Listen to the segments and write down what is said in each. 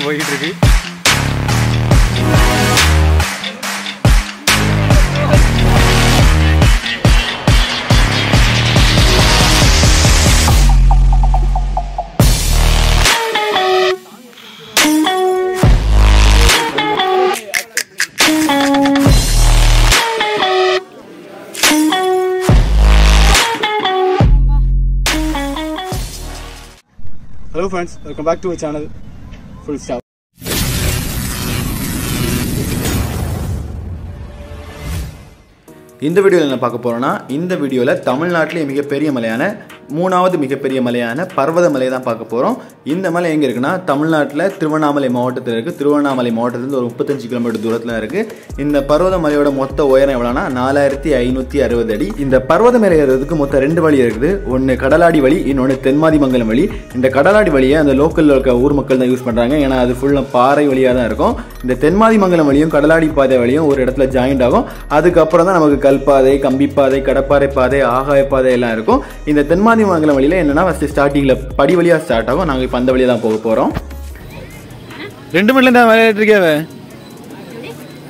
போயிட்டு இருக்கு. Hello friends, welcome back to our channel Full Stop. இந்த வீடியோவில் என்ன பார்க்க போகிறோன்னா, இந்த வீடியோவில் தமிழ்நாட்டிலே மிகப்பெரிய மலையான மூணாவது மிகப்பெரிய மலையான பர்வத மலையை தான் பார்க்க போகிறோம். இந்த மலை எங்கே இருக்குன்னா, தமிழ்நாட்டில் திருவண்ணாமலை மாவட்டத்தில் இருக்குது. திருவண்ணாமலை மாவட்டத்துலேருந்து ஒரு 35 கிலோமீட்டர் தூரத்தில் இருக்குது. இந்த பர்வத மலையோட மொத்த உயரம் எவ்வளோனா 4560 அடி. இந்த பர்வத மலை ஏறுறதுக்கு மொத்தம் 2 வழி இருக்குது. ஒன்று கடலாடி வழி, இன்னொன்று தென்மாதிமங்கலம் வழி. இந்த கடலாடி வழியை அந்த லோக்கலில் இருக்க ஊர் மக்கள் தான் யூஸ் பண்ணுறாங்க, ஏன்னா அது ஃபுல்லாக பாறை வழியாக தான் இருக்கும். இந்த தென்மாதிமங்கலம் வழியும் கடலாடி பாதை வழியும் ஒரு இடத்துல ஜாயிண்ட் ஆகும். அதுக்கப்புறம் தான் நமக்கு கல்பாதை, கம்பிப்பாதை, கடப்பாறை பாதை, ஆகாய பாதை எல்லாம் இருக்கும். இந்த தென்மாதிமங்கலம் வழியில என்னன்னா ஃபர்ஸ்ட் ஸ்டார்டிங்ல படி வழியா ஸ்டார்ட் ஆகும். நாங்க இப்ப அந்த வழியா தான் போக போறோம். 2 மணில இருந்தா மேலே ஏறிட்டு இருக்காவே.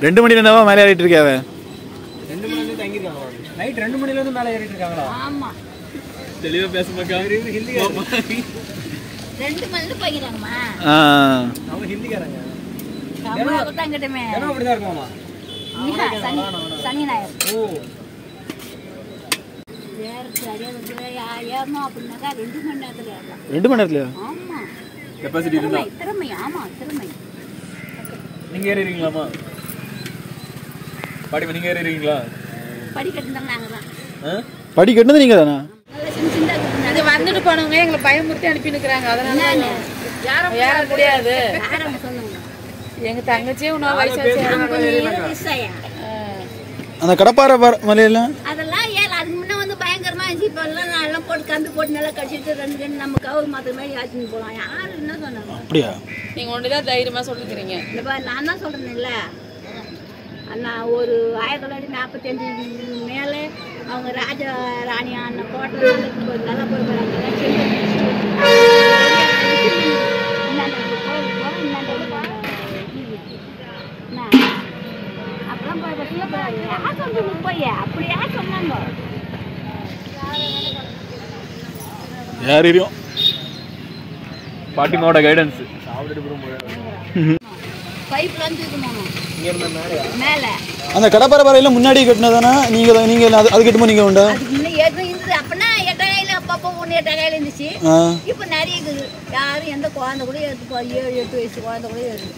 2 மணில இருந்தா மேலே ஏறிட்டு இருக்காவே. 2 மணில இருந்து தங்கி இருக்காங்க. நைட் 2 மணில இருந்து மேலே ஏறிட்டு இருக்காங்களா? ஆமா. தெளிவா பேசுமாக்கா. ஹிந்திக்காரங்க. 2 மணில போயிராங்கமா. அவங்க ஹிந்திக்காரங்க. நம்ம தங்கட்டமே. ஏன்னா அப்படி தான் இருக்குமா? சனி ஞாயிறு. ஓ. ஏறணும் அப்படின்னாக்கா 2 மணி நேரத்துல ஏறலாம். 2 மணி நேரத்துல? ஆமா. கெபாசிட்டி இருந்தா. திறமை, ஆமா திறமை. நீங்க ஏறிறீங்களாமா? பாடி நீங்க ஏறிறீங்களா? படி கட்டுனாங்க நாங்க தான். படி கட்டுனது நீங்க தானா? அது வந்துட்டு போனவங்க எங்களை பயமுறுத்தி அனுப்பி நிக்கிறாங்க. அதனால ஏற முடியாது. எங்க தங்கச்சியே உணவு வயசு அந்த கடப்பாறை மலையெல்லாம் அதெல்லாம் ஏன் அதுக்கு முன்ன வந்து பயங்கரமா இருந்துச்சு. இப்ப எல்லாம் நல்லா போட்டு கம்பி போட்டு நல்லா கடிச்சிட்டு 2 நம்ம கவர் மாத்திர மாதிரி ஆச்சுன்னு போலாம். யாரு என்ன சொன்னாங்க? அப்படியா? நீங்க ஒண்ணுதான் தைரியமா சொல்லிக்கிறீங்க. இல்லப்பா, நான் தான் சொல்றேன் இல்ல அண்ணா, ஒரு 1945 மேல அவங்க ராஜா ராணி அண்ணன் கோட்டை நல்லா போயிருப்பாங்க. யாரையும் பாட்டிமாவோட கைடன்ஸ். அந்த கடப்பாறை பாறையில முன்னாடி கட்டினதானா? நீங்க அது கட்டுமோ நீங்க உண்டா? அப்பனா 8 கையில அப்பப்போ 8 கையில இருந்துச்சு. இப்ப நிறைய இருக்குது. யாரும் எந்த குழந்தை கூட 7-8 வயசு குழந்தை கூட ஏறுது.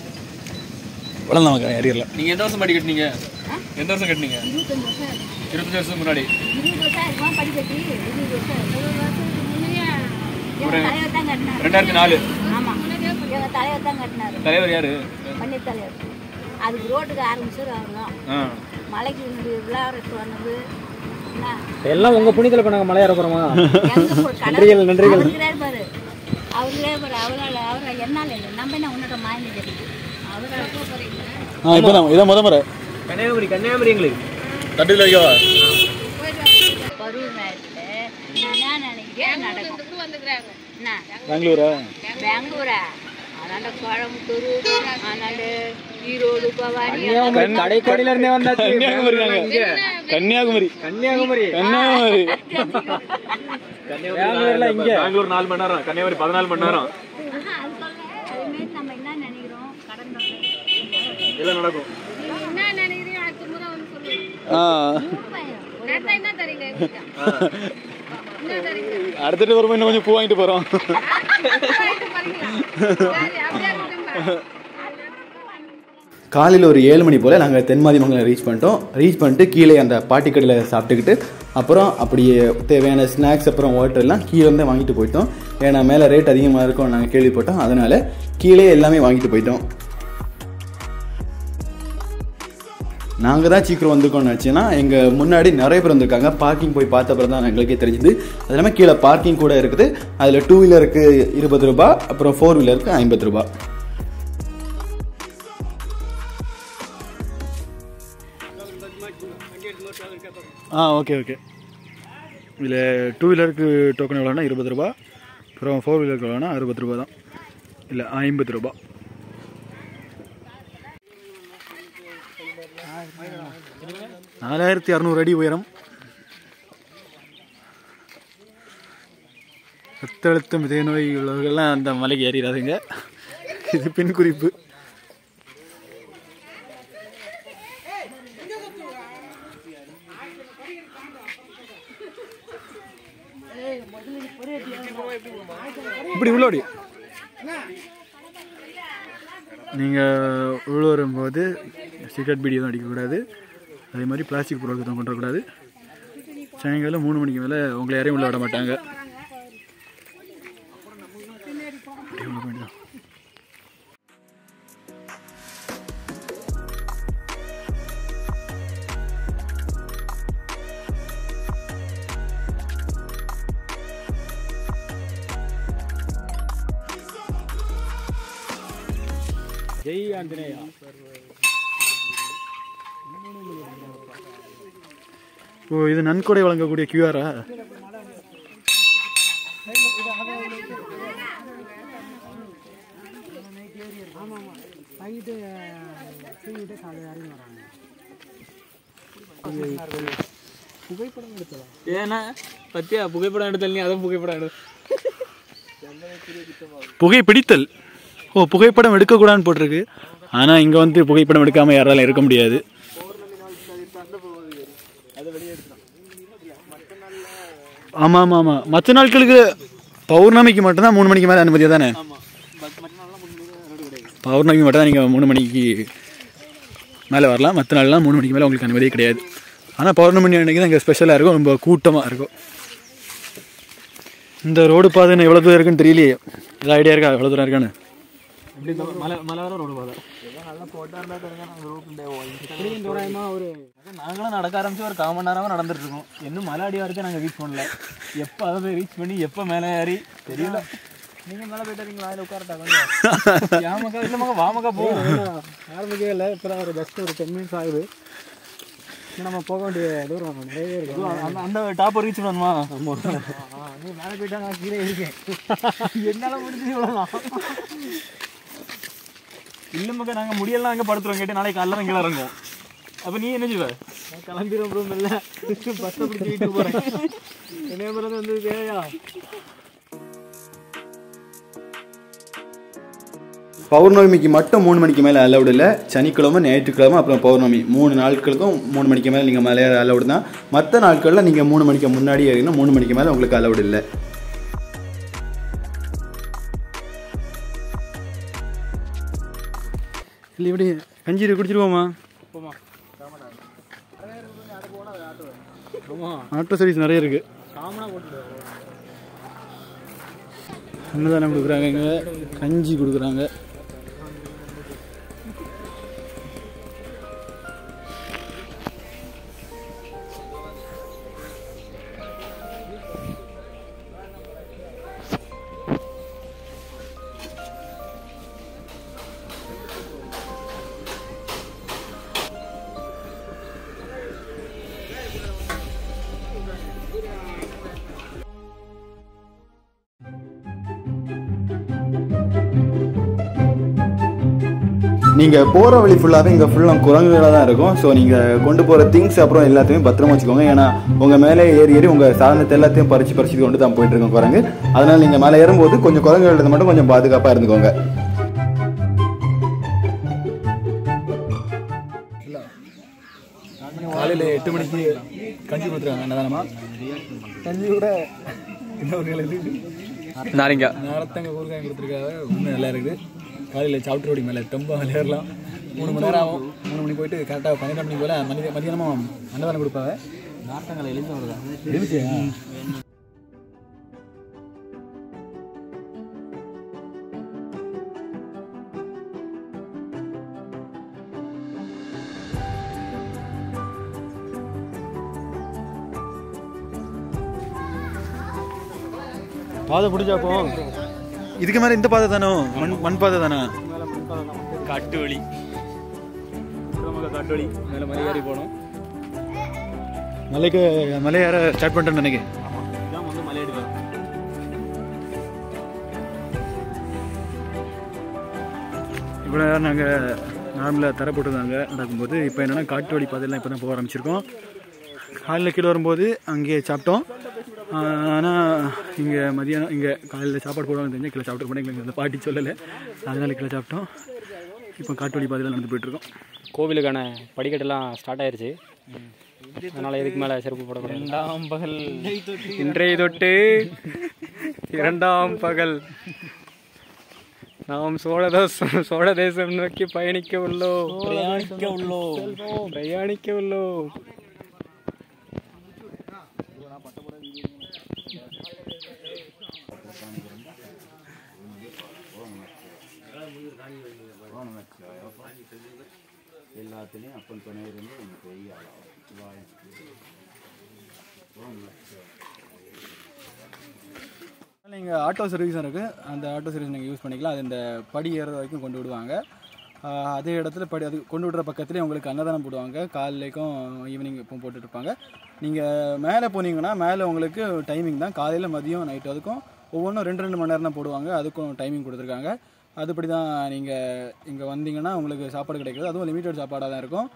நமக்கு ஏறியல. நீங்க எந்த வருஷம் படி கட்டினீங்க? எந்த வருஷம் கட்டினீங்க? 25 வருஷம் முன்னாடி. 20 வருஷம் இருக்கும் படி கட்டி. 20 வருஷம் 2004. ஆமா, எங்க தலைவர் தான் கட்டினாரு. தலைவர் யாரு? பன்னீர் தலைவர். அதுக்கு ரோட்டுக்கு ஆரம்பிச்சு மலைக்கு விழாவுக்கு வந்தது எல்லாம் உங்க புண்ணியத்துல பண்ணாங்க. மலை ஏற போறோமா? நன்றிகள் நன்றிகள். பாரு அவங்களே பாரு. அவரால் என்னால இல்லை, நம்ம என்ன உன்னோட மாயங்க தெரியுது. கன்னியாகுமரி எங்களுக்கு தட்டுல வைக்கவா? பருவ நேரத்துல என்ன நினைக்கிறேன் நடக்கும். பெங்களூரா? பெங்களூரா? அதனால கோயம்புத்தூர், அதனால ஈரோடு, பவானி, கடைக்கோடியில இருந்தே வந்தாச்சு. கன்னியாகுமரி பெங்களூர்ல இங்க பெங்களூர் 4 மணி நேரம், கன்னியாகுமரி 14 மணி நேரம். நம்ம என்ன நினைக்கிறோம் கடந்த இதெல்லாம் நடக்கும். என்ன நினைக்கிறீங்க? அடுத்த முறை வந்து சொல்லுங்க. என்ன தரீங்க? அடுத்துட்டு வரும்போது இன்னும் கொஞ்சம் பூ வாங்கிட்டு போறோம். காலையில் ஒரு 7 மணி போல் நாங்கள் தென்மாதிமங்கலம் ரீச் பண்ணிட்டோம். ரீச் பண்ணிட்டு கீழே அந்த பாட்டிக்கடையில் சாப்பிட்டுக்கிட்டு அப்புறம் அப்படியே தேவையான ஸ்நாக்ஸ் அப்புறம் வாட்டர் எல்லாம் கீழே வந்து வாங்கிட்டு போயிட்டோம். ஏன்னா மேலே ரேட் அதிகமாக இருக்கும் நாங்கள் கேள்விப்பட்டோம். அதனால் கீழே எல்லாமே வாங்கிட்டு போயிட்டோம். நாங்கள் தான் சீக்கிரம் வந்திருக்கோம்னு நினச்சேன்னா எங்கள் முன்னாடி நிறைய பேர் வந்திருக்காங்க. பார்க்கிங் போய் பார்த்த அப்புறம் தான் எங்களுக்கே தெரிஞ்சுது. அது இல்லாமல் கீழே பார்க்கிங் கூட இருக்குது. அதில் 2 வீலருக்கு 20 ரூபா, அப்புறம் 4 வீலருக்கு 50 ரூபா. ஓகே இதில் 2 வீலருக்கு டோக்கன் எவ்வளோனா 20 ரூபா, அப்புறம் 4 வீலருக்கு எவ்வளோனா 60 ரூபா தான், இல்லை 50 ரூபா. 4600 அடி உயரம். ரத்த அழுத்தம் இதய நோய் உள்ளவர்கள்லாம் அந்த மலைக்கு ஏறிடாதுங்க. இது பின் குறிப்பு. இப்படி உள்ளோடி நீங்கள் உள்ள வரும்போது சிகரெட் பீடி எதுவும் அடிக்கக்கூடாது. அதே மாதிரி பிளாஸ்டிக் பொருட்கள் எதுவும் கொண்டக்கூடாது. சாயங்காலம் 3 மணிக்கு மேலே உங்களை யாரையும் உள்ள விட மாட்டாங்க. ஜெய் ஆஞ்சநேயா. ஓ, இது நன்கொடை வழங்கக்கூடிய கியூஆரா? புகைப்படம் எடுத்ததா? ஏன்னா பத்தியா புகைப்படம் எடுத்தல், நீ அதான் புகைப்படம் எடு. புகைப்பிடித்தல். ஓ, புகைப்படம் எடுக்கக்கூடாதுன்னு போட்டிருக்கு. ஆனால் இங்கே வந்து புகைப்படம் எடுக்காமல் யாராலும் இருக்க முடியாது. ஆமாம் ஆமாம் ஆமாம். மற்ற நாட்களுக்கு பௌர்ணமிக்கு மட்டும்தான் 3 மணிக்கு மேலே அனுமதியாக தானே? பௌர்ணமிக்கு மட்டும் தான் நீங்கள் 3 மணிக்கு மேலே வரலாம். மற்ற நாள்லாம் 3 மணிக்கு மேலே உங்களுக்கு அனுமதியே கிடையாது. ஆனால் பௌர்ணமி அன்றைக்கி தான் இங்கே ஸ்பெஷலாக இருக்கும், ரொம்ப கூட்டமாக இருக்கும். இந்த ரோடு பாதை எவ்வளோ தூரம் இருக்குன்னு தெரியலையே. ஏதாவது ஐடியா இருக்கா எவ்வளோ தூரம் இருக்கான்னு? நாங்களும் நடக்க ஆரம்பிச்சு ஒரு 1/4 மணி நேரமாக நடந்துட்டு இருக்கோம். இன்னும் மலை அடி வரைக்கும் நாங்கள் ரீச் பண்ணல. எப்போ அதை போய் ரீச் பண்ணி எப்போ மேலே ஏறி தெரியல. நீங்கள் மேலே போயிட்டு நீங்கள் வாயில் உட்காரட்டாங்க. ஆமாக்கா இல்லைமாக்கா, வாமக்கா போகும். ஆரம்பிக்கவே இல்லை. இப்போ ஒரு ஜஸ்ட் ஒரு 10 மினிட்ஸ் ஆகுது. நம்ம போக வேண்டிய தூரம் நிறையவே இருக்கு. அந்த டாப்பை ரீச் பண்ணணுமா? ஆமாம். நீ மேலே போயிட்டா நான் கீழே இருக்கேன். என்னால் முடிஞ்சு இவ்வளோதான். இல்லைமாக்கா, நாங்கள் முடியலாம் அங்கே படுத்துருவோம். கேட்டு நாளைக்கு காலையில் இங்கே இறங்குவோம். அப்போ நீ என்ன செய்வ? கிளம்பிடும் ரூம் இல்லை, பஸ்ஸை பிடிச்சி வீட்டுக்கு போகிறேன். என்ன பிறகு வந்து தேவையா? பௌர்ணமிக்கு மட்டும் 3 மணிக்கு மேலே அலவுட் இல்லை. சனிக்கிழமை, ஞாயிற்றுக்கிழமை, அப்புறம் பௌர்ணமி 3 நாட்களுக்கும் 3 மணிக்கு மேலே நீங்கள் மேலே அலவுட் தான். மற்ற நாட்களில் நீங்கள் 3 மணிக்கு முன்னாடி ஏறினா 3 மணிக்கு மேலே உங்களுக்கு அலவுட் இல்லை. இல்லை இப்படி கஞ்சி குடிச்சிருவோமா? ஆட்டோ சர்வீஸ் நிறைய இருக்குது. அன்னதானம் கொடுக்குறாங்க, இங்கே கஞ்சி கொடுக்குறாங்க. நீங்கள் போகிற வழி ஃபுல்லாகவே இங்கே ஃபுல்லாக குரங்குகளாக தான் இருக்கும். ஸோ நீங்கள் கொண்டு போகிற திங்ஸ் அப்புறம் எல்லாத்தையுமே பத்திரமா வச்சுக்கோங்க. ஏன்னா உங்கள் மேலே ஏறி உங்கள் சாதனத்தை எல்லாத்தையும் பறித்து கொண்டு தான் போயிட்டுருக்கோம் குரங்கு. அதனால் நீங்கள் மேலே ஏறும்போது கொஞ்சம் குரங்குகள் மட்டும் கொஞ்சம் பாதுகாப்பாக இருந்துக்கோங்க. காலையில் 8 மணிக்கு கஞ்சி கொடுத்துருக்காங்க. என்னதானமா கஞ்சி கூட நாரத்தங்க ஊறுகாய் கொடுத்துருக்காங்க. உண்மை நல்லா இருக்குது. காலையில் சாப்பிட்டு ஓடி மேலே ரொம்ப மேலே ஏறலாம். 3 மணி நேரம் ஆகும். 3 மணிக்கு போயிட்டு கரெக்டாக 12 மணிக்கு போல் மதியானமும் அன்னதானம் கொடுப்பாங்க. நார்த்தங்களை எழுந்து வருதா எழுச்சியா? பாதை பிடிச்சாப்போ இதுக்கு மேலே இந்த பாதை தானோ? மண் பாதை தானே? காட்டு வழி, காட்டு வழி. மேலே மலை ஏறி போகணும். மலை ஏற ஸ்டார்ட் பண்ணிட்டேன்னு நினைக்கிறேன். இதான் வந்து மலை ஏறி வரும். இவ்வளோ நாங்கள் நார்மலாக தர போட்டுருந்தாங்க நடக்கும்போது. இப்போ என்னென்னா காட்டு வழி பாதையெல்லாம் இப்போ தான் போக ஆரம்பிச்சிருக்கோம். காலையில் கீழே வரும்போது அங்கேயே சாப்பிட்டோம். ஆனால் இங்கே மதியானம் இங்கே காலையில் சாப்பாடு போடுவாங்க தெரிஞ்சு கீழே சாப்பிட்டு போனேன். எங்களுக்கு அந்த பாட்டி சொல்லலை, அதனால கீழே சாப்பிட்டோம். இப்போ காட்டு வழி பாதையெல்லாம் நடந்து போயிட்டுருக்கோம். கோவிலுக்கான படிக்கட்டெல்லாம் ஸ்டார்ட் ஆயிடுச்சு. அதனால் இதுக்கு மேலே செருப்பு போடக்கூடாது. 2ஆம் பகல் இன்றைய தொட்டு 2ஆம் பகல் நாம் சோழ தேசம் நோக்கி பயணிக்க உள்ளோம். எல்லாத்துலேயும் அப்பன் துணை இருந்து எனக்கு பெரிய நீங்கள் ஆட்டோ சர்வீஸும் இருக்குது. அந்த ஆட்டோ சர்வீஸ் நீங்கள் யூஸ் பண்ணிக்கலாம். அது இந்த படி ஏறுற வரைக்கும் கொண்டு விடுவாங்க. அதே இடத்துல அது கொண்டு விடுற பக்கத்துலேயே உங்களுக்கு அன்னதானம் போடுவாங்க. காலைக்கும் ஈவினிங் இப்போ போட்டுட்ருப்பாங்க. நீங்கள் மேலே போனீங்கன்னா மேலே உங்களுக்கு டைமிங் தான். காலையில் மதியம் நைட்டு அதுக்கும் ஒவ்வொன்றும் 2 மணி நேரம் தான் போடுவாங்க. அதுக்கும் டைமிங் கொடுத்துருக்காங்க. அதுபடி தான் நீங்கள் இங்கே வந்தீங்கன்னா உங்களுக்கு சாப்பாடு கிடைக்காது. அதுவும் லிமிட்டட் சாப்பாடாக தான் இருக்கும்.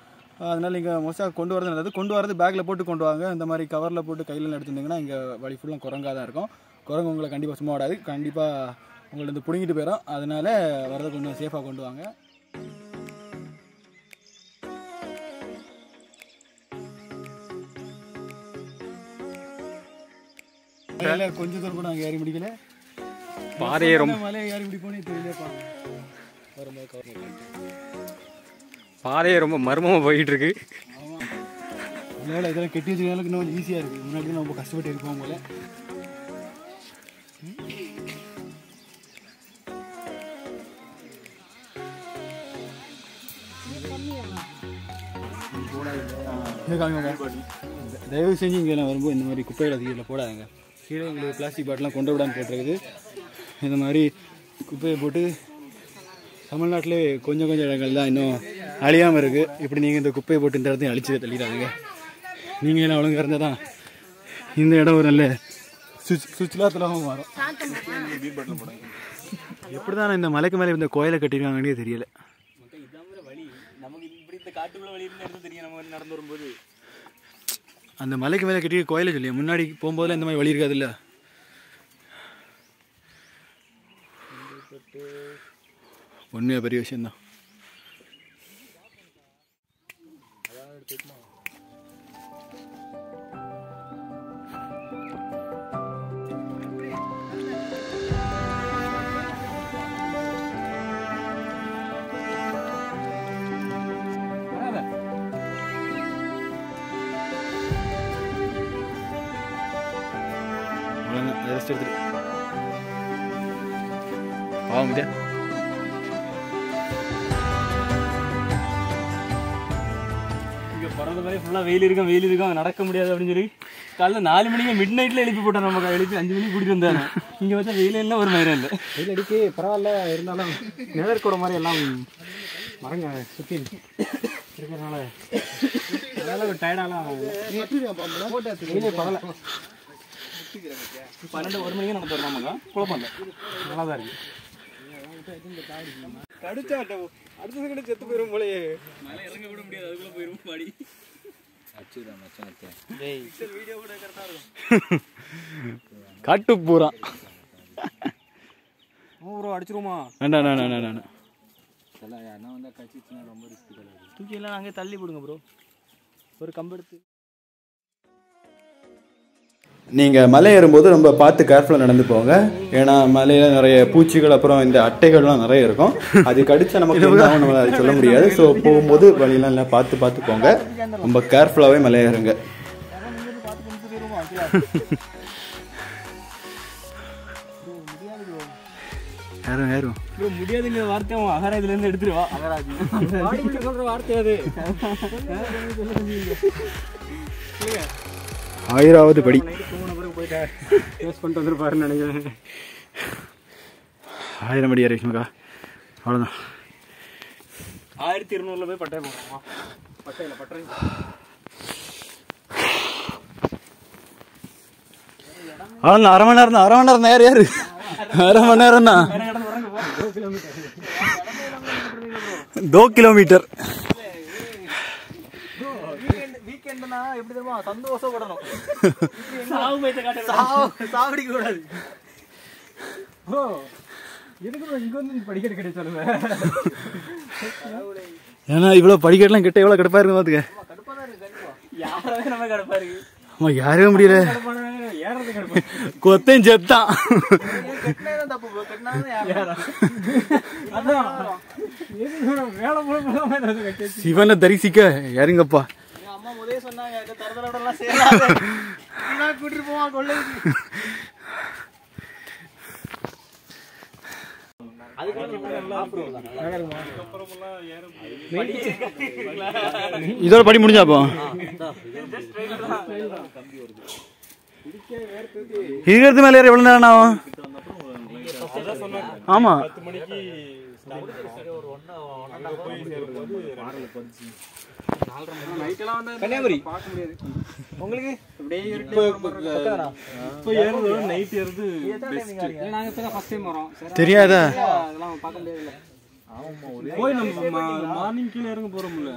அதனால் நீங்கள் மோஸ்ட்டாக கொண்டு வரது நல்லது. கொண்டு வரது பேக்கில் போட்டு கொண்டு வாங்க. இந்த மாதிரி கவரில் போட்டு கையில் எடுத்துருந்தீங்கன்னா இங்கே வழி ஃபுல்லாக குரங்காக தான் இருக்கும். குரங்கு உங்களை கண்டிப்பாக சும்மா விடாது. கண்டிப்பாக உங்களை வந்து பிடுங்கிட்டு போயிடும். அதனால் வரதை கொஞ்சம் சேஃபாக கொண்டு வாங்க. கொஞ்சம் தூரம் கூட நாங்கள் ஏறி முடிக்கல. பாதையை ரொம்ப மலையை ஏறி முடிப்போனே தெரியலப்பா. பாதையை ரொம்ப மர்மமாக போயிட்டு இருக்கு. ஆமாம், அதனால் இதெல்லாம் கெட்டி வச்சுக்கிறதுக்கு இன்னும் கொஞ்சம் ஈஸியாக இருக்குது. முன்னாடி ரொம்ப கஷ்டப்பட்டு இருப்போம் போல. தயவு செஞ்சு இங்கே வரும்போது இந்த மாதிரி குப்பையில் கீழே போடாதுங்க. கீழே உங்களுக்கு பிளாஸ்டிக் பாட்டிலாம் கொண்டு விடாமல் போட்டிருக்குது. இந்த மாதிரி குப்பையை போட்டு தமிழ்நாட்டிலே கொஞ்சம் இடங்கள் தான் இன்னும் அழியாமல் இருக்குது. இப்படி நீங்கள் இந்த குப்பையை போட்டு இந்த இடத்தையும் அழிச்சு தள்ளிடாதுங்க. நீங்கள் என்ன ஒழுங்காக இருந்தால் தான் இந்த இடம் ஒரு நல்ல சுற்றுலாத்தலமாக மாறும். எப்படி தான் இந்த மலைக்கு மேலே இந்த கோயிலை கட்டிருக்காங்கன்னே தெரியல. அந்த மலைக்கு மேலே கட்டி கோயிலை சொல்லி முன்னாடி போகும்போதெல்லாம் இந்த மாதிரி வழி இருக்காதுல்ல. உண்மையாக பெரிய விஷயம்தான். ரெஸ்ட் எடுத்துட்டு ஆகுங்க. இங்கே பிறந்த மாதிரி ஃபுல்லாக வெயில் இருக்கும் நடக்க முடியாது அப்படின்னு சொல்லி காலைல 4 மணிக்கு மிட் நைட்டில் எழுப்பி போட்டேன். நம்ம எழுப்பி 5 மணிக்கு கூட்டிகிட்டு வந்தாங்க. இங்கே வச்சா வெயில் எல்லாம் ஒரு மயிரம் இல்லை. வெயில் அடிக்க பரவாயில்ல, இருந்தாலும் நிழற்கூட மாதிரி எல்லாம் மரங்க சுற்றி இருக்கிறதுனால அதனால ஒரு டயர்டாலாம் வெயிலே பரவாயில்ல. 12-1 மணிக்கு நடந்து வரலாமாங்க. குழப்பம் இல்லை, நல்லா தான் இருக்கு. கடிச்சா அடுத்த செகண்ட் செத்து போயிடும் போலயே. மேலே இறங்க விட முடியாது, அதுக்குள்ள போயிடும் பாடி. காட்டு பூரா அடிச்சிருமா? வேண்டாம் தூக்கி எல்லாம் அங்கே தள்ளி போடுங்க ப்ரோ. ஒரு கம்பு எடுத்து. நீங்கள் மலை ஏறும்போது ரொம்ப பார்த்து கேர்ஃபுல்லாக நடந்து போங்க. ஏன்னா மலையில் நிறைய பூச்சிகள் அப்புறம் இந்த அட்டைகள்லாம் நிறைய இருக்கும். அது கடிச்சா நமக்கு நம்ம அதை சொல்ல முடியாது. ஸோ போகும்போது வழியெல்லாம் எல்லாம் பார்த்து போங்க. ரொம்ப கேர்ஃபுல்லாகவே மலை ஏறுங்க. ஏறும் முடியாதுங்கிற வார்த்தை அவன் அகராஜிலேருந்து எடுத்துருவா. அகராஜி சொல்கிற வார்த்தை அது. 1000வது படி பண்ணிட்டு வந்துருப்பாருன்னு நினைக்கிறேன். 1000 படி ஏறிச்சுக்கா, அவ்வளோதான். 1200 போய் பட்டை போடுறோமா? பட்டை அவ்வளோ 1/2 மணி நேரம் தான். 1/2 மணி நேரம் தான். யார் 1/2 மணி நேரம் தான். 2 किलोमीटर வீக்கெண்ட்னா எப்படி தெரியுமா சந்தோஷப்படணும். சாவடிக்க கூடாது. ஓ எதுக்கு இங்க வந்து படிக்கட்டு கிடைச்சாலுமே ஏன்னா இவ்வளோ படிக்கட்டுலாம் கிட்ட எவ்வளோ கடுப்பாக இருக்கு பார்த்துக்க. யாராவது நம்ம கடுப்பா இருக்கு. ஆமா யாரவே முடியல. ஏறது கடுப்பா கொத்தையும் செத்தான். தப்பு வேலை சிவனை தரிசிக்க யாருங்கப்பா. அம்மா முதலே சொன்னாங்க தரதலோடலாம் கூட்டிட்டு போவான் கொள்ளை. இதோட படி முடிஞ்சாப்போ இருக்கிறது மேல ஏற எவ்வளவு நேரம் ஆகும்? ஆமா கன்னியாகுமரி உங்களுக்கு தெரியாதா? போய் நம்ம மார்னிங் கீழே இறங்க போறோம்ல,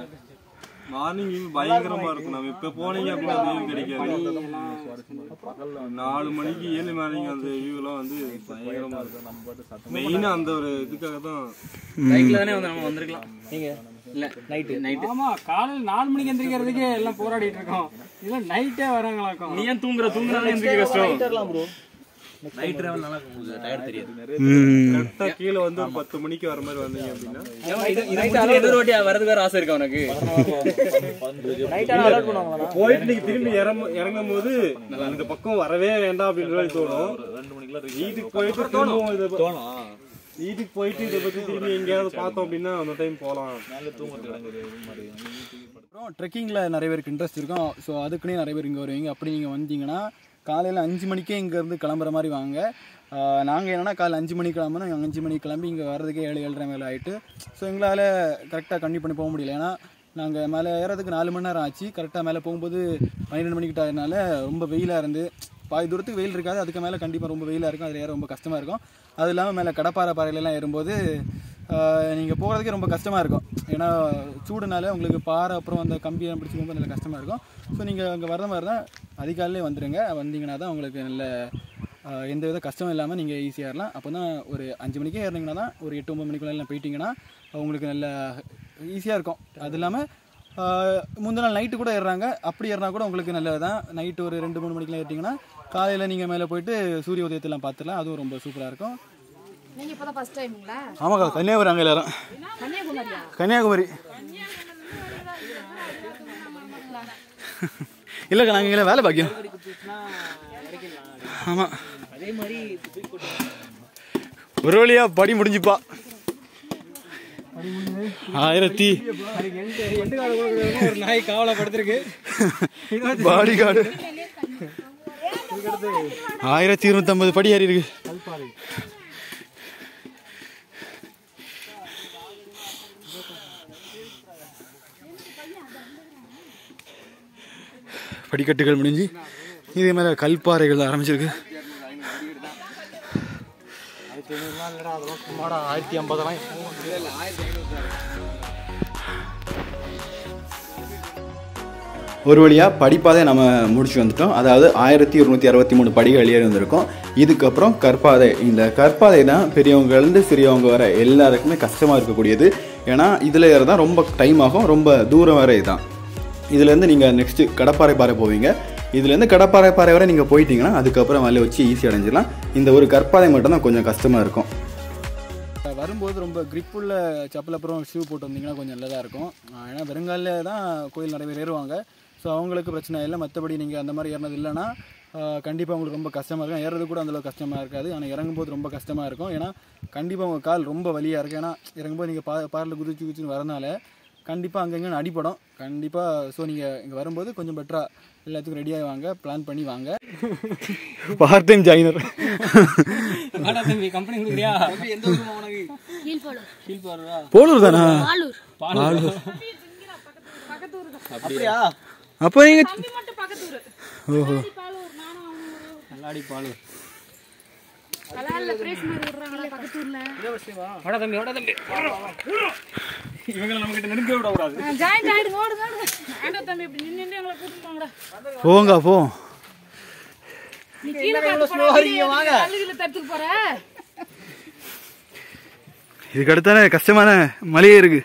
மார்னிங் பயங்கரமா இருக்கும். நம்ம இப்ப போனீங்க அப்படின்னா வியூ கிடைக்காது. 4 மணிக்கு 7 மணிக்கு அந்த வியூ எல்லாம் வந்து பயங்கரமா இருக்கும். மெயினா அந்த ஒரு இதுக்காக தான் நைட்ல தானே வந்து நம்ம வந்திருக்கலாம். நீங்க இல்ல நைட் ஆமா காலையில 4 மணிக்கு எந்திரிக்கிறதுக்கே எல்லாம் போராடிட்டு இருக்கோம். இல்ல நைட்டே வராங்களாக்கும். நீ ஏன் தூங்குறதே எந்திரிக்க கஷ்டம் ப்ரோ. நைட் டிராவல் நல்லா டயர்ட் தெரியாது. கரெக்டா கீழ வந்து 10 மணிக்கு வர மாதிரி வந்தீங்க அப்படின்னா நைட் எதிர் ஓட்டி வரதுக்கு வேற ஆசை இருக்கா உனக்கு? நைட் அலர்ட் பண்ணுவாங்களா? போயிட்டு நீங்க திரும்பி இறங்கும் போது இந்த பக்கம் வரவே வேண்டாம் அப்படின்னு சொல்லி தோணும். வீட்டுக்கு போயிட்டு திரும்பவும் இதை தோணும். வீட்டுக்கு போயிட்டு இதை பத்தி திரும்பி எங்கேயாவது பார்த்தோம் அப்படின்னா அந்த டைம் போகலாம். அப்புறம் ட்ரெக்கிங்கில் நிறைய பேருக்கு இன்ட்ரெஸ்ட் இருக்கும். ஸோ அதுக்குன்னே நிறைய பேர் இங்கே வருவீங்க. அப்படி நீங்கள் வந்தீங்கன்னா காலையில் 5 மணிக்கே இங்கேருந்து கிளம்புற மாதிரி வாங்க. நாங்கள் என்னென்னா காலையில் 5 மணிக்கு கிளம்புனா 5 மணிக்கு கிளம்பி இங்கே வர்றதுக்கே 7-7:30 மேலே ஆகிட்டு. ஸோ எங்களால் கரெக்டாக கண்டிப்பாக பண்ணி போக முடியல. ஏன்னா நாங்கள் மேலே ஏறதுக்கு 4 மணி நேரம் ஆச்சு. கரெக்டாக மேலே போகும்போது 12 மணிக்கிட்ட ஆகிறதுனால ரொம்ப வெயிலாக இருந்து பாதி தூரத்துக்கு வெயில் இருக்காது. அதுக்கு மேலே கண்டிப்பாக ரொம்ப வெயிலாக இருக்கும். அதில் ஏற ரொம்ப கஷ்டமாக இருக்கும். அது இல்லாமல் மேலே கடப்பாறைலாம் ஏறும்போது நீங்கள் போகிறதுக்கே ரொம்ப கஷ்டமாக இருக்கும். ஏன்னா சூடுனால உங்களுக்கு பாறை அப்புறம் அந்த கம்பியெல்லாம் பிடிச்சி போகும்போது நல்ல கஷ்டமாக இருக்கும். ஸோ நீங்கள் அங்கே வர மாதிரி தான் அதிகாலையிலே வந்துடுங்க. வந்தீங்கன்னா தான் உங்களுக்கு நல்ல எந்த வித கஷ்டமும் இல்லாமல் நீங்கள் ஈஸியாக ஏறலாம். அப்போ தான் ஒரு 5 மணிக்கே ஏறினீங்கன்னா தான் ஒரு 8-9 மணிக்குள்ளே போயிட்டீங்கன்னா உங்களுக்கு நல்ல ஈஸியாக இருக்கும். அது இல்லாமல் முந்தின நாள் நைட்டு கூட ஏறுறாங்க. அப்படி ஏறினா கூட உங்களுக்கு நல்லது தான். நைட்டு ஒரு 2-3 மணிக்கெலாம் ஏறிட்டிங்கன்னா காலையில் நீங்கள் மேலே போயிட்டு சூரிய உதயத்தெல்லாம் பார்த்துடலாம். அதுவும் ரொம்ப சூப்பராக இருக்கும். நீங்க இப்பதான் ஃபர்ஸ்ட் டைம்ங்களா? ஆமாக்கா கன்னியாகுமரி. அங்கே எல்லாரும் கன்னியாகுமரி இல்லைக்கா நாங்கள் இங்கே வேலை பாக்கியம். ஆமாம் அதே மாதிரி ஒரு வழியா படி முடிஞ்சுப்பா. 1000 ஒரு நாய் காவலை படுத்திருக்கு. பாடி கார்டு 1250 படி ஏறி இருக்கு. படிக்கட்டுகள் முடிஞ்சு இதே மேலே கல்பாறைகள் ஆரம்பிச்சிருக்கு. 1050 ஒரு வழியாக படிப்பாதை நம்ம முடிச்சு வந்துட்டோம். அதாவது 1263 படிகள் ஏறி வந்திருக்கோம். இதுக்கப்புறம் கற்பாதை. இந்த கற்பாதை தான் பெரியவங்கலேருந்து சிறியவங்க வர எல்லாருக்குமே கஷ்டமாக இருக்கக்கூடியது. ஏன்னா இதில் ஏற தான் ரொம்ப டைம் ஆகும். ரொம்ப தூரம் வரை தான். இதுலேருந்து நீங்கள் நெக்ஸ்ட்டு கடப்பாறை பாறை போவீங்க. இதுலேருந்து கடப்பாறை பாறை வரை நீங்கள் போயிட்டீங்கன்னா அதுக்கப்புறம் மேலே வச்சு ஈஸி அடைஞ்சிடலாம். இந்த ஒரு கற்பாதை மட்டும்தான் கொஞ்சம் கஷ்டமாக இருக்கும். வரும்போது ரொம்ப கிரிப்புள்ள செப்பல் அப்புறம் ஷூ போட்டு வந்தீங்கன்னா கொஞ்சம் நல்லதாக இருக்கும். ஏன்னா வெறுங்காலில் தான் கோயில் நிறைய பேர் ஏறுவாங்க. ஸோ அவங்களுக்கு பிரச்சனை இல்லை. மற்றபடி நீங்கள் அந்த மாதிரி ஏறினது இல்லைன்னா கண்டிப்பாக உங்களுக்கு ரொம்ப கஷ்டமாக இருக்கும். ஏறது கூட அந்தளவுக்கு கஷ்டமாக இருக்காது. ஆனால் இறங்கும்போது ரொம்ப கஷ்டமாக இருக்கும். ஏன்னா கண்டிப்பாக உங்கள் கால் ரொம்ப வலியாக இருக்குது. ஏன்னா இறங்கும்போது நீங்கள் பாறையில் குதிச்சுன்னு வரனால கண்டிப்பாக அங்கங்கே அடிப்படும் கண்டிப்பாக. ஸோ நீங்கள் இங்கே வரும்போது கொஞ்சம் பெட்டராக எல்லாத்துக்கும் ரெடியாக வாங்க. பிளான் பண்ணி வாங்க. பார்ட் டைம் ஜாயினர் கம்பெனி கொடுக்குறியா? எந்த ஊர் உனக்கு? போலூர் தானா? அப்படியா? அப்போ நீங்க ஓஹோ நல்லாடி பாலூர். கலால்ல பிரேஸ் மாதிரி விடுறாங்களா பக்கத்தூர்ல? வாடா தம்பி. இவங்களை நம்ம கிட்ட நெருங்க விடக்கூடாது. ஜாயிண்ட் ஆயிடுங்க, ஓடுங்க. ஆண்டா தம்பி இப்படி நின்னு எங்களை கூட்டிட்டு போங்கடா. போங்க போ. நீ கீழ பார்த்து வாங்க. கல்லுல தட்டுக்கு போற. இதுக்கு அடுத்தான கஷ்டமான மலையே இருக்கு.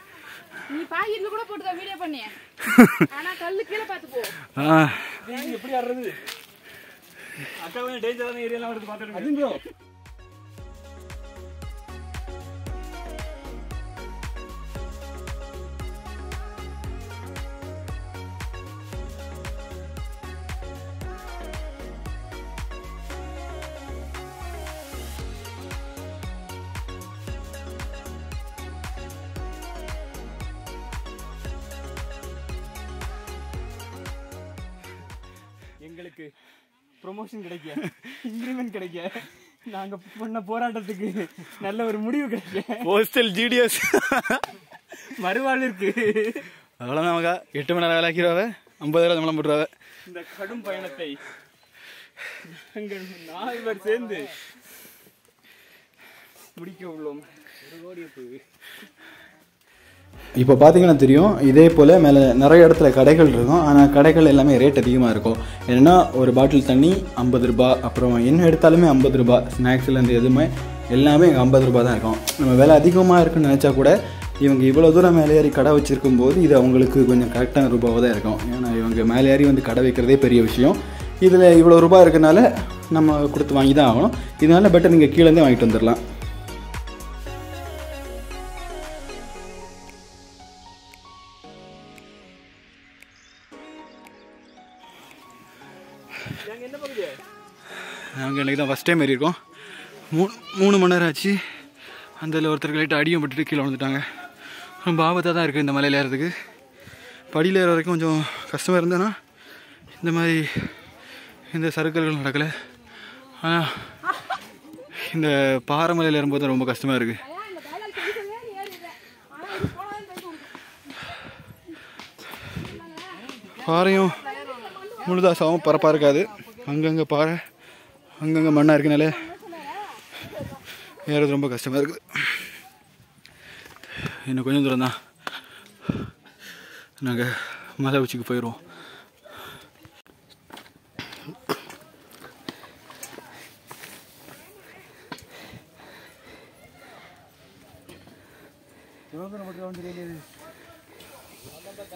நீ பாக்கெட்ல கூட போட்டுக்க வீடியோ பண்ணி. ஆனா கல்லு கீழ பார்த்து போ. எப்படி ஆடுறது? அக்கா கொஞ்சம் டேஞ்சரான ஏரியாலாம் எடுத்து பார்த்துட்டு அதுங்க. எங்களுக்கு ப்ரொமோஷன் கிடைக்க, இன்க்ரிமெண்ட் கிடைக்க, நாங்க பண்ண போராட்டத்துக்கு நல்ல ஒரு முடிவு கிடைக்க, போஸ்டல் ஜிடிஎஸ் மறுவாழ்வு இருக்கு. அவ்வளோதான் நமக்கா 8 மணி நேரம் வேலைக்கிறாவ 50,000 சம்பளம் போட்டுருவாங்க. இந்த கடும் பயணத்தை நாங்கள் 4 பேர் சேர்ந்து முடிக்க உள்ளோம். இப்போ பார்த்தீங்கன்னா தெரியும், இதே போல் மேலே நிறைய இடத்துல கடைகள் இருக்கும். ஆனால் கடைகள் எல்லாமே ரேட் அதிகமாக இருக்கும். என்னென்னா ஒரு பாட்டில் தண்ணி 50 ரூபா, அப்புறம் என்ன எடுத்தாலுமே 50 ரூபா, ஸ்நாக்ஸ்லேருந்து எதுவுமே எல்லாமே 50 ரூபா தான் இருக்கும். நம்ம விலை அதிகமாக இருக்குன்னு நினச்சா கூட இவங்க இவ்வளோ தூரம் மேலே ஏறி கடை வச்சுருக்கும் போது இது அவங்களுக்கு கொஞ்சம் கரெக்டான ரூபாவாக தான் இருக்கும். ஏன்னா இவங்க மேலே ஏறி வந்து கடை வைக்கிறதே பெரிய விஷயம். இதில் இவ்வளோ ரூபா இருக்கனால நம்ம கொடுத்து வாங்கி தான் ஆகணும். இதனால பெட்டர் நீங்கள் கீழேருந்தே வாங்கிட்டு வந்துடலாம். நாங்கள் இன்றைக்கி தான் ஃபஸ்ட் டைம் ஏறி இருக்கோம். 3 மணி நேரம் ஆச்சு. அதில் ஒருத்தருக்கு லைட்டாக அடியும் பட்டுட்டு கீழே வந்துட்டாங்க. ரொம்ப ஆபத்தாக தான் இருக்குது இந்த மலையில் ஏறதுக்கு. படியில் ஏற வரைக்கும் கொஞ்சம் கஷ்டமாக இருந்தேன்னா இந்த மாதிரி இந்த சறுக்கல்கள் நடக்கலை. ஆனால் இந்த பாறை மலையில் ஏறும்போது ரொம்ப கஷ்டமாக இருக்குது. பாறையும் முழுதாசாவும் பரப்பாக இருக்காது. அங்கங்கே பாறை, அங்கங்கே மண்ணாக இருக்கனால ஏறது ரொம்ப கஷ்டமாக இருக்குது. இன்னும் கொஞ்சம் தூரம் தான், நாங்கள் மலை உச்சிக்கு போயிடுவோம்.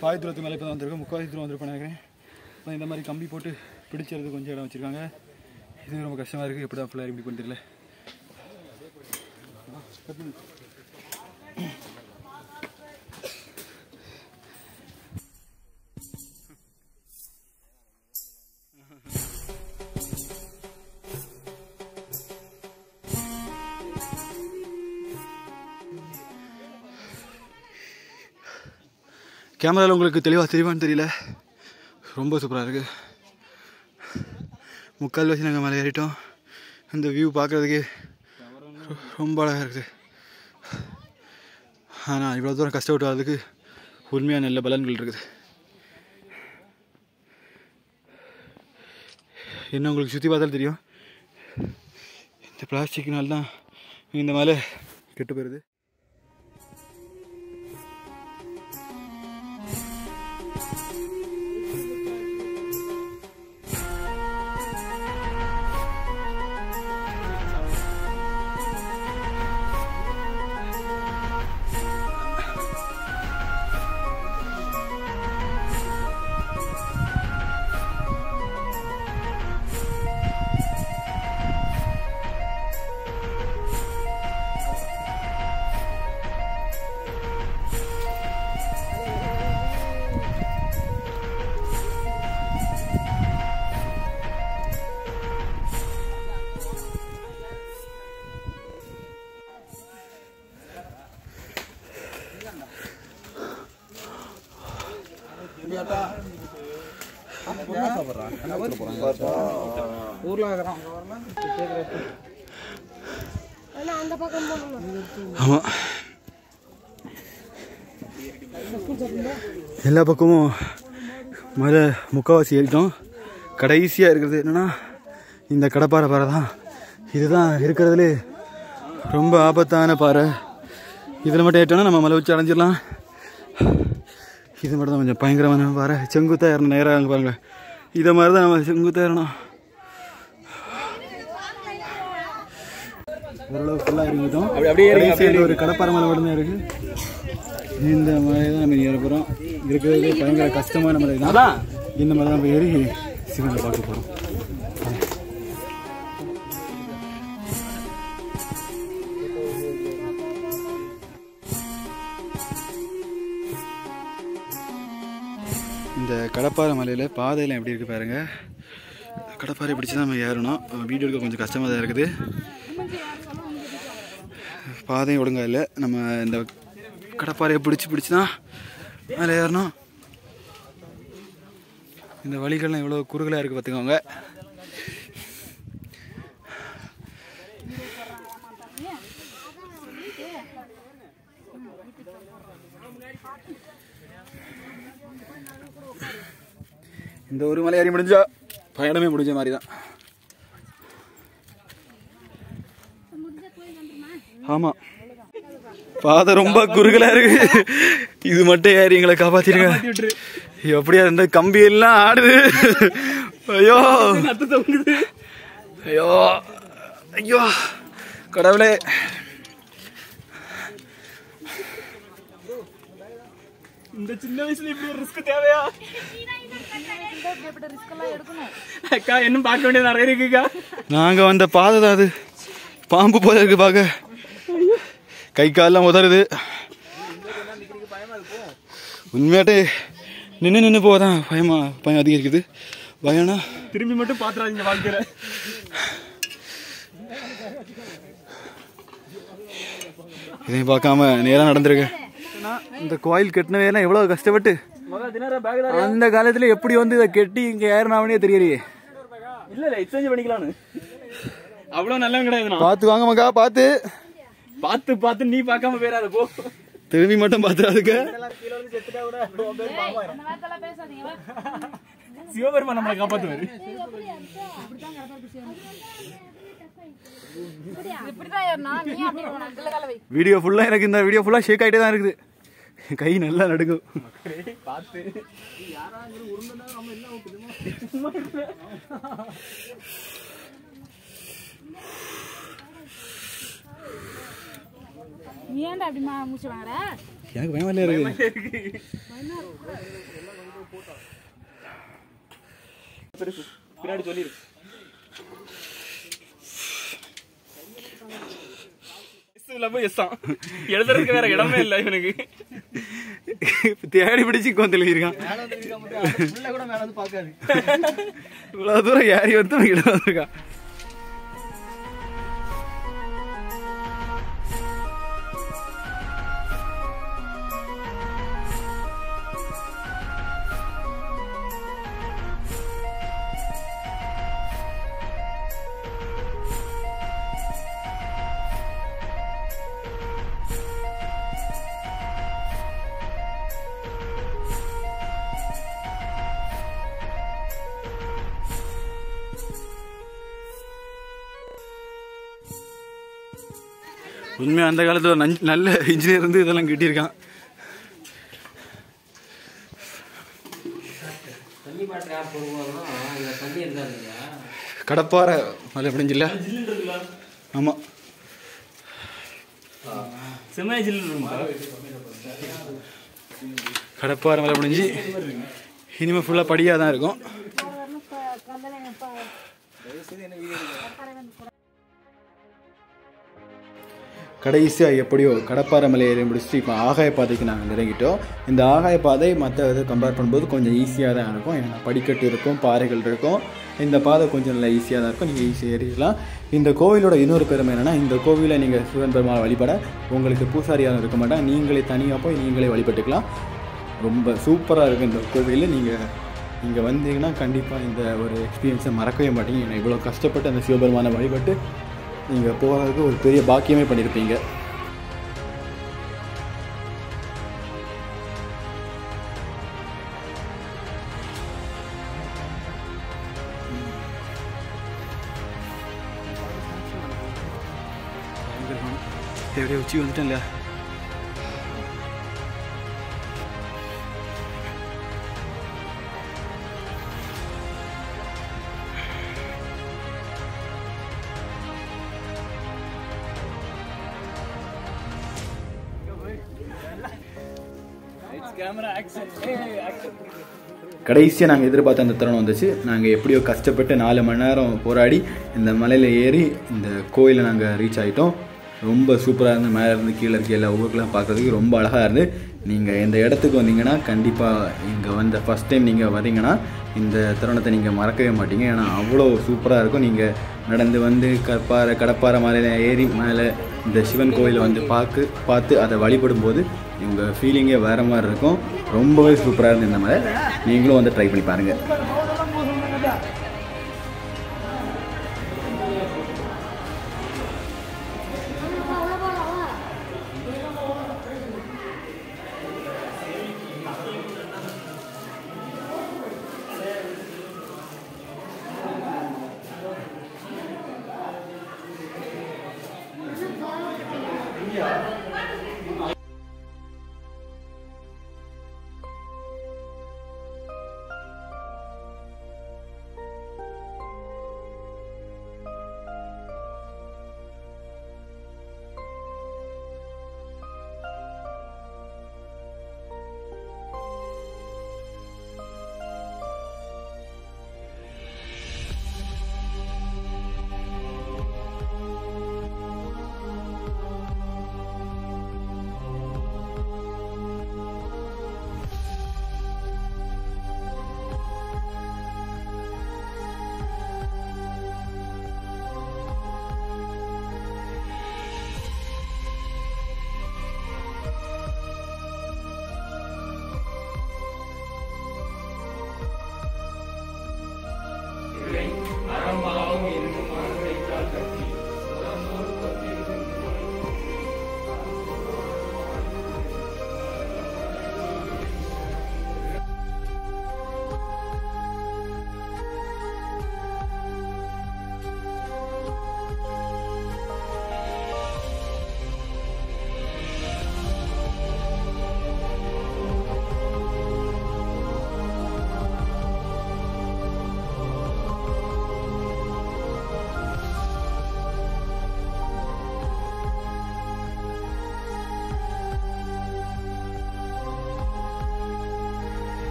பாதி தூரத்து மேலே இப்போ தான் வந்திருக்கோம். 3/4 தூரம் வந்திருப்பேன் நினைக்கிறேன். இப்போ இந்த மாதிரி கம்பி போட்டு பிடிச்சிறது கொஞ்சம் இடம் வச்சுருக்காங்க. இது ரொம்ப கஷ்டமாக இருக்குது. எப்படி தான் ஃபுல்லாக இப்படி பண்ணி தெரியல. கேமராவில் உங்களுக்கு தெளிவான்னு தெரியல. ரொம்ப சூப்பராக இருக்குது. 3/4 வச்சு நாங்கள் மேலே ஏறிட்டோம். இந்த வியூ பார்க்குறதுக்கு ரொம்ப அழகாக இருக்குது. ஆனால் இவ்வளோ தூரம் கஷ்டப்பட்டு வரதுக்கு உண்மையாக நல்ல பலன்கள் இருக்குது. என்ன உங்களுக்கு சுற்றி பார்த்தாலும் தெரியும், இந்த பிளாஸ்டிக்னால தான் இந்த மேலே கெட்டு போயிடுது. ஆமாம், எல்லா பக்கமும் மலை முக்கால்வாசி ஏறிட்டோம். கடைசியாக இருக்கிறது என்னென்னா இந்த கடப்பாறை பாறை தான். இதுதான் இருக்கிறதுலே ரொம்ப ஆபத்தான பாறை. இதில் மட்டும் ஏற்றோன்னா நம்ம மலை வச்சு அடைஞ்சிடலாம். இது மட்டும் தான் கொஞ்சம் பயங்கரமான வர செங்குத்தாக ஏறணும். நேராக அங்கே பாருங்கள், இதை மாதிரி தான் நம்ம செங்குத்தாக ஏறணும். ஓரளவு ஃபுல்லாக இருந்துட்டோம். அப்படியே ஒரு கடப்பாறை மலை மட்டும் தான் இருக்குது. இந்த மலை தான் நம்ம ஏற போகிறோம். இருக்கிறது பயங்கர கஷ்டமான மலை தான். இந்த மலை நம்ம ஏறி சிவனை பார்க்க போகிறோம். இந்த கடப்பாறை மலையில் பாதையெல்லாம் எப்படி இருக்குது பாருங்கள். கடப்பாறை பிடிச்சி தான் நம்ம ஏறணும். வீடியோ எடுக்க கொஞ்சம் கஷ்டமாக தான் இருக்குது. பாதையும் ஒழுங்கா இல்லை. நம்ம இந்த கடப்பாறையை பிடிச்சி தான் மேலே ஏறணும். இந்த வழிகள்லாம் எவ்வளோ குறுகலாக இருக்குது பார்த்துக்கோங்க. இந்த ஒரு மலை ஏறி முடிஞ்சா பயணமே முடிஞ்ச மாதிரி தான். ஆமாம், பாதை ரொம்ப குறுகலாக இருக்கு. இது மட்டும் ஏறி எங்களை காப்பாற்றிடுங்க. எப்படியா இந்த கம்பி எல்லாம் ஆடுது. ஐயோ ஐயோ ஐயோ கடவுளே. இந்த சின்ன வயசுல இப்படி ஒரு ரிஸ்க் தேவையா அக்கா? இன்னும் பார்க்க வேண்டியது நிறைய இருக்குக்கா. நாங்க வந்த பாதை தான் அது. பாம்பு போல இருக்கு பார்க்க. கை காலெல்லாம் உதறுது. உண்மையாட்டே நின்று போதான் பயம் அதிகரிக்குது. பயம்னா திரும்பி மட்டும் பாத்துறாதீங்க வாழ்க்கையில. இதையும் பார்க்காம நேரம் நடந்திருக்கேன். இந்த கோயில் கட்டினவேனா எவ்வளவு கஷ்டப்பட்டு அந்த காலத்துல எப்படி வந்து இதை கெட்டி இங்க ஏறினாவனே தெரியலையே. இல்ல எக்ஸ்சேஞ்ச் பண்ணிக்கலாம்னு அவ்வளவு நல்லவன் கிடையாது. பார்த்து வாங்க மகா, பார்த்து பார்த்து பார்த்து நீ பார்க்காம போயிடாத போ. திரும்பி மட்டும் பார்த்துறாதுக்கு. சிவபெருமான் நம்மளை காப்பாத்துவாரு. வீடியோ ஃபுல்லா எனக்கு இந்த வீடியோ ஃபுல்லா ஷேக் ஆகிட்டே தான் இருக்குது. கை நல்லா நடுங்கும். பார்த்து நீ ஏன்டா அப்படி மூச்சு வாங்குற? எனக்கு பயமா இருக்கு. பின்னாடி சொல்லிரு. எழுதுறதுக்கு வேற இடமே இல்ல இவனுக்கு. தேடி பிடிச்சி கொந்தளிருக்கான். இவ்வளவு தூரம் ஏறி வந்து இடம் வந்திருக்கான். உண்மையா அந்த காலத்துல நல்ல இன்ஜினியர் வந்து இதெல்லாம் கட்டியிருக்கான். கடப்பாறை மலை முடிஞ்சில்ல? ஆமா, கடப்பாறை மலை முடிஞ்சு இனிமே ஃபுல்லா படியா தான் இருக்கும். கடைசியாக எப்படியோ கடப்பாறை மலை ஏறி முடிச்சுட்டு இப்போ ஆகாய பாதைக்கு நாங்கள் இறங்கிட்டோம். இந்த ஆகாய பாதை மற்ற இதை கம்பேர் பண்ணும்போது கொஞ்சம் ஈஸியாக தான் இருக்கும். ஏன்னா படிக்கட்டு இருக்கும், பாறைகள் இருக்கும். இந்த பாதை கொஞ்சம் நல்லா ஈஸியாக தான் இருக்கும். நீங்கள் ஈஸியாக ஏறிடலாம். இந்த கோவிலோட இன்னொரு பெருமை என்னென்னா, இந்த கோவிலில் நீங்கள் சிவன் பெருமாள் வழிபட உங்களுக்கு பூசாரியாக இருக்க மாட்டாங்க. நீங்களே தனியாக போய் நீங்களே வழிபட்டுக்கலாம். ரொம்ப சூப்பராக இருக்குது இந்த கோவிலில். நீங்கள் இங்கே வந்தீங்கன்னா கண்டிப்பாக இந்த ஒரு எக்ஸ்பீரியன்ஸை மறக்கவே மாட்டீங்க. ஏன்னா இவ்வளோ கஷ்டப்பட்டு அந்த சிவபெருமானை வழிபட்டு நீங்கள் போகிறதுக்கு ஒரு பெரிய பாக்கியமே பண்ணியிருப்பீங்க. எப்படியே உச்சி வந்துட்டேன் இல்லையா? கடைசியாக நாங்கள் எதிர்பார்த்த அந்த தருணம் வந்துச்சு. நாங்கள் எப்படியோ கஷ்டப்பட்டு 4 மணி நேரம் போராடி இந்த மலையில் ஏறி இந்த கோயிலை நாங்கள் ரீச் ஆகிட்டோம். ரொம்ப சூப்பராக இருந்து மேலே இருந்து கீழே இருக்க எல்லா ஊருக்கெல்லாம் பார்க்குறதுக்கு ரொம்ப அழகாக இருந்து. நீங்கள் இந்த இடத்துக்கு வந்தீங்கன்னா கண்டிப்பாக இங்கே வந்த ஃபஸ்ட் டைம் நீங்கள் வரீங்கன்னா இந்த தருணத்தை நீங்கள் மறக்கவே மாட்டீங்க. ஏன்னா அவ்வளோ சூப்பராக இருக்கும். நீங்கள் நடந்து வந்து கடப்பாறை மலையில் ஏறி மேலே இந்த சிவன் கோயிலை வந்து பார்த்து அதை வழிபடும்போது உங்கள் ஃபீலிங்கே வேறு மாதிரி இருக்கும். ரொம்பவே சூப்பராக இருந்து இந்த மலை. நீங்களும் வந்து ட்ரை பண்ணி பாருங்கள்.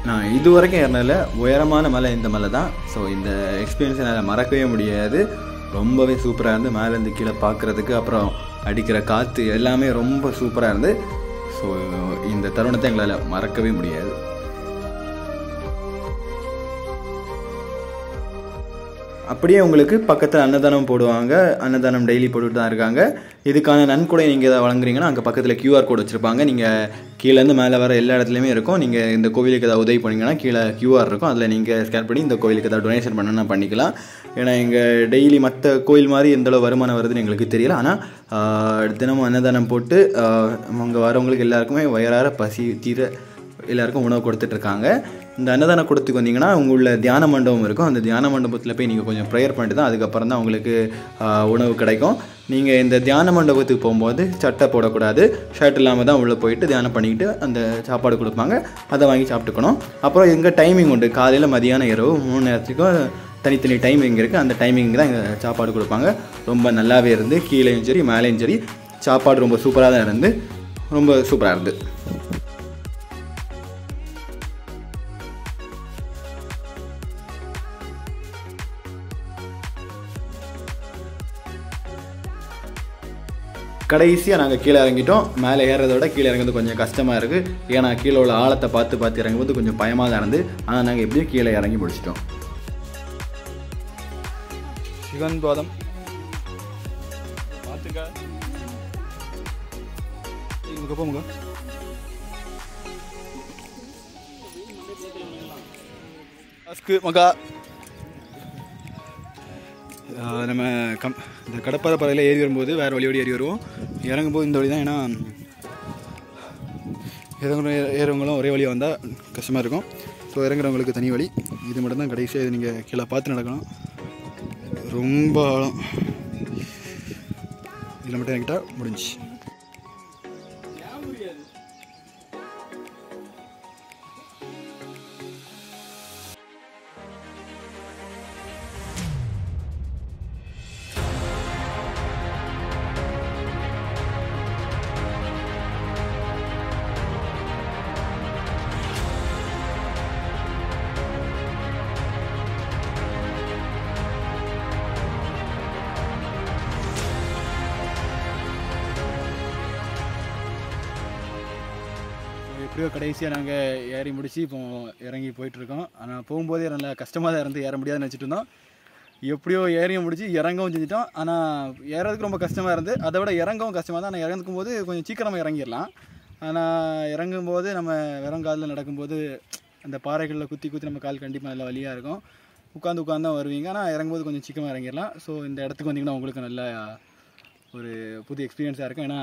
நான் இது வரைக்கும் ஏறினதில் உயரமான மலை இந்த மலை தான். ஸோ இந்த எக்ஸ்பீரியன்ஸை என்னால் மறக்கவே முடியாது. ரொம்பவே சூப்பராக இருந்து மேலேருந்து கீழே பார்க்குறதுக்கு, அப்புறம் அடிக்கிற காற்று எல்லாமே ரொம்ப சூப்பராக இருந்து. ஸோ இந்த தருணத்தை எங்களால் மறக்கவே முடியாது. அப்படியே உங்களுக்கு பக்கத்தில் அன்னதானம் போடுவாங்க. அன்னதானம் டெய்லி போட்டுட்டு தான் இருக்காங்க. இதுக்கான நன்கொடை நீங்கள் எதாவது வழங்குறீங்கன்னா அங்கே பக்கத்தில் QR கோட் வச்சுருப்பாங்க. நீங்கள் கீழேருந்து மேலே வர எல்லா இடத்துலையுமே இருக்கும். நீங்கள் இந்த கோவிலுக்கு ஏதாவது உதவி பண்ணிங்கன்னா கீழே QR இருக்கும். அதில் நீங்கள் ஸ்கேன் பண்ணி இந்த கோவிலுக்கு ஏதாவது டொனேஷன் பண்ணணும்னா பண்ணிக்கலாம். ஏன்னா எங்கள் டெய்லி மற்ற கோயில் மாதிரி எந்தளவு வருமானம் வருதுன்னு எங்களுக்கு தெரியல. ஆனால் தினமும் அன்னதானம் போட்டு அங்கே வரவங்களுக்கு எல்லாருக்குமே வயிறார பசி தீர எல்லாருக்கும் உணவு கொடுத்துட்ருக்காங்க. இந்த அன்னதான கூடத்துக்கு வந்தீங்கன்னா உள்ள தியான மண்டபம் இருக்கும். அந்த தியான மண்டபத்தில் போய் நீங்கள் கொஞ்சம் ப்ரேயர் பண்ணிட்டு தான் அதுக்கப்புறம் தான் உங்களுக்கு உணவு கிடைக்கும். நீங்கள் இந்த தியான மண்டபத்துக்கு போகும்போது சட்டை போடக்கூடாது, ஷர்ட் இல்லாமல் தான் உள்ளே போயிட்டு தியானம் பண்ணிக்கிட்டு அந்த சாப்பாடு கொடுப்பாங்க. அதை வாங்கி சாப்பிட்டுக்கணும். அப்புறம் எங்கள் டைமிங் உண்டு. காலையில் மதியானம் இரவு 3 நேரத்துக்கும் தனித்தனி டைமிங் இருக்குது. அந்த டைமிங் தான் இங்கே சாப்பாடு கொடுப்பாங்க. ரொம்ப நல்லாவே இருந்து கீழேயும் சரி மேலேயும் சரி சாப்பாடு ரொம்ப சூப்பராக தான் இருந்து ரொம்ப சூப்பராக இருந்து. கடைசியாக நாங்கள் கீழே இறங்கிட்டோம். மேலே ஏறதை விட கீழே இறங்குறது கொஞ்சம் கஷ்டமாக இருக்குது. ஏன்னா கீழே உள்ள ஆழத்தை பார்த்து இறங்கும்போது கொஞ்சம் பயமாக தான் இருந்து. ஆனால் நாங்கள் எப்படியும் கீழே இறங்கி முடிச்சிட்டோம். சிவன் பாதம் பார்த்துக்கா போங்க. மகா நம்ம இந்த கடப்பாறை பாறையில் ஏறி வரும்போது வேறு வழியோடு ஏறி வருவோம். இறங்கும்போது இந்த வழி தான். ஏன்னா ஏறவங்களும் ஒரே வழியாக வந்தால் கஷ்டமாக இருக்கும். ஸோ இறங்குறவங்களுக்கு தனி வழி. இது மட்டும்தான் கடைசியாக. இது நீங்கள் கீழே பார்த்து நடக்கணும். ரொம்ப ஆழம். இதில் மட்டும் என்கிட்ட முடிஞ்சு. எப்படியோ கடைசியாக நாங்கள் ஏறி முடித்து இப்போ இறங்கி போயிட்டுருக்கோம். ஆனால் போகும்போதே நல்லா கஷ்டமாக தான் இருந்து ஏற முடியாதுன்னு நினச்சிட்டு இருந்தோம். எப்படியோ ஏறியும் முடிச்சு இறங்கவும் செஞ்சிட்டோம். ஆனால் ஏறதுக்கு ரொம்ப கஷ்டமாக இருந்து, அதை விட இறங்கவும் கஷ்டமாக தான். ஆனால் இறங்கும் போது கொஞ்சம் சீக்கிரமாக இறங்கிடலாம். ஆனால் இறங்கும்போது நம்ம வெறும் காலில் நடக்கும்போது அந்த பாறைகளில் குத்தி குத்தி நம்ம கால் கண்டிப்பாக நல்லா வலியாக இருக்கும். உட்காந்து தான் வருவீங்க. ஆனால் இறங்கும்போது கொஞ்சம் சீக்கிரமாக இறங்கிடலாம். ஸோ இந்த இடத்துக்கு வந்தீங்கன்னா உங்களுக்கு நல்ல ஒரு புது எக்ஸ்பீரியன்ஸாக இருக்கும். ஏன்னா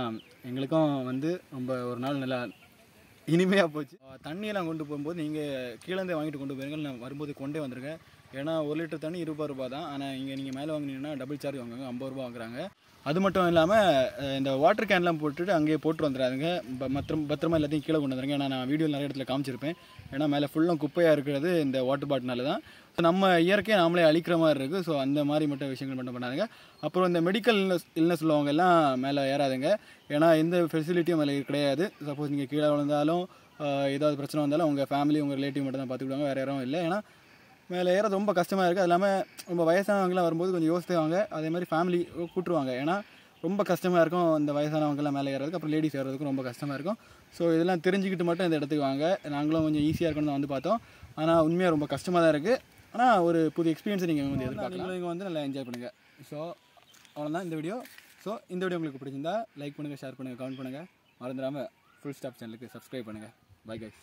எங்களுக்கும் வந்து ரொம்ப ஒரு நாள் நல்லா இனிமையாக போச்சு. தண்ணியெல்லாம் கொண்டு போகும்போது நீங்கள் கீழேருந்தே வாங்கிட்டு கொண்டு போயிருங்க. நான் வரும்போது கொண்டே வந்துருக்கேன். ஏன்னா 1 லிட்டர் தண்ணி 20 ரூபா தான். ஆனால் இங்கே நீங்கள் மேலே வாங்கினீங்கன்னா டபுள் சார்ஜ் வாங்குவாங்க, 50 ரூபா வாங்குறாங்க. அது மட்டும் இல்லாமல் இந்த வாட்டர் கேன்லாம் போட்டுட்டு அங்கேயே போட்டு வந்துடாதுங்க. பத்திரமா எல்லாத்தையும் கீழே கொண்டு வந்துடுங்க. ஏன்னா நான் வீடியோவில் நிறைய இடத்துல காமிச்சிருப்பேன். ஏன்னா மேலே ஃபுல்லும் குப்பையாக இருக்கிறது இந்த வாட்டர் பாட்டினால தான். ஸோ நம்ம இயற்கையை நாமளே அழிக்கிற மாதிரி இருக்குது. ஸோ அந்த மாதிரி மட்டும் விஷயங்கள் மட்டும் பண்ணாதுங்க. அப்புறம் இந்த மெடிக்கல் இல்னஸ் உள்ளவங்க எல்லாம் மேலே ஏறாதுங்க. ஏன்னா எந்த ஃபெசிலிட்டியும் மேலே கிடையாது. சப்போஸ் நீங்கள் கீழே விழுந்தாலும் ஏதாவது பிரச்சனை வந்தாலும் உங்கள் ஃபேமிலி உங்கள் ரிலேட்டிவ் மட்டும் தான் பார்த்துக்கிடுவாங்க, வேறு யாரும் இல்லை. ஏன்னா மேலே ஏறது ரொம்ப கஷ்டமாக இருக்குது. அது இல்லாமல் ரொம்ப வயசானவங்களாம் வரும்போது கொஞ்சம் யோசித்துவாங்க. அதே மாதிரி ஃபேமிலி கூட்டுருவாங்க. ஏன்னா ரொம்ப கஷ்டமாக இருக்கும் இந்த வயசானவங்கெல்லாம் மேலே ஏறதுக்கு. அப்புறம் லேடிஸ் ஏறதுக்கும் ரொம்ப கஷ்டமாக இருக்கும். ஸோ இதெல்லாம் தெரிஞ்சுக்கிட்டு மட்டும் இந்த இடத்துக்கு வாங்க. நாங்களும் கொஞ்சம் ஈஸியாக இருக்கணும்னு தான் வந்து பார்த்தோம். ஆனால் உண்மையாக ரொம்ப கஷ்டமாக தான் இருக்குது. ஆனால் ஒரு புது எக்ஸ்பீரியன்ஸை நீங்கள் வந்து எதிர்பார்க்கலாம். நீங்கள் வந்து நல்லா என்ஜாய் பண்ணுங்கள். ஸோ அவ்வளோதான் இந்த வீடியோ. ஸோ இந்த வீடியோ உங்களுக்கு பிடிச்சிருந்தா லைக் பண்ணுங்கள், ஷேர் பண்ணுங்கள், கமெண்ட் பண்ணுங்கள். மறந்துடாமல் ஃபுல் ஸ்டாப் சேனலுக்கு சப்ஸ்கிரைப் பண்ணுங்கள். Bye guys.